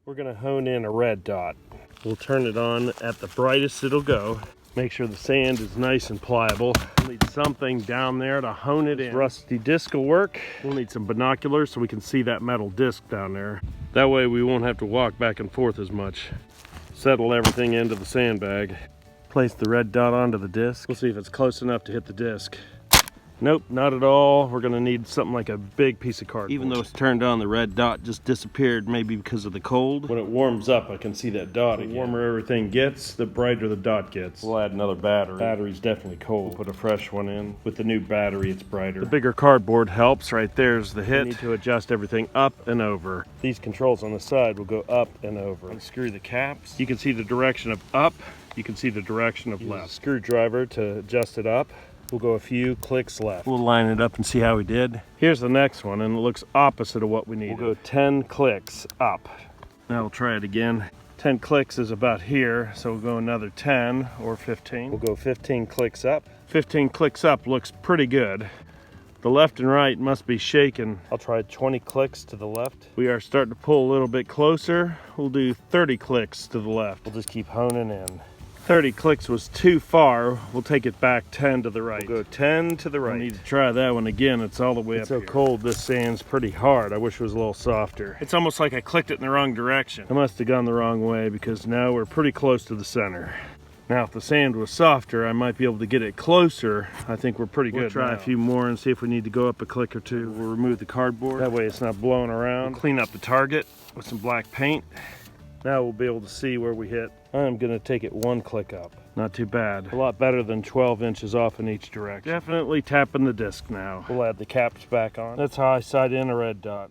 We're gonna hone in a red dot. We'll turn it on at the brightest it'll go. Make sure the sand is nice and pliable. We'll need something down there to hone it in. Rusty disc will work. We'll need some binoculars so we can see that metal disc down there. That way we won't have to walk back and forth as much. Settle everything into the sandbag. Place the red dot onto the disc. We'll see if it's close enough to hit the disc. Nope, not at all. We're gonna need something like a big piece of cardboard. Even though it's turned on, the red dot just disappeared, maybe because of the cold. When it warms up, I can see that dot again. The warmer everything gets, the brighter the dot gets. We'll add another battery. Battery's definitely cold. We'll put a fresh one in. With the new battery, it's brighter. The bigger cardboard helps. Right there's the hit. We need to adjust everything up and over. These controls on the side will go up and over. Unscrew the caps. You can see the direction of up. You can see the direction of left. Screwdriver to adjust it up. We'll go a few clicks left. We'll line it up and see how we did. Here's the next one, and it looks opposite of what we need. We'll go 10 clicks up. Now we'll try it again. 10 clicks is about here, so we'll go another 10 or 15. We'll go 15 clicks up. 15 clicks up looks pretty good. The left and right must be shaken. I'll try 20 clicks to the left. We are starting to pull a little bit closer. We'll do 30 clicks to the left. We'll just keep honing in. 30 clicks was too far. We'll take it back 10 to the right. We'll go 10 to the right. We need to try that one again. It's all the way up here. It's so cold, this sand's pretty hard. I wish it was a little softer. It's almost like I clicked it in the wrong direction. I must have gone the wrong way because now we're pretty close to the center. Now, if the sand was softer, I might be able to get it closer. I think we're pretty good. We'll try a few more and see if we need to go up a click or two. We'll remove the cardboard. That way it's not blowing around. We'll clean up the target with some black paint. Now we'll be able to see where we hit. I'm gonna take it 1 click up. Not too bad. A lot better than 12 inches off in each direction. Definitely tapping the disc now. We'll add the caps back on. That's how I sight in a red dot.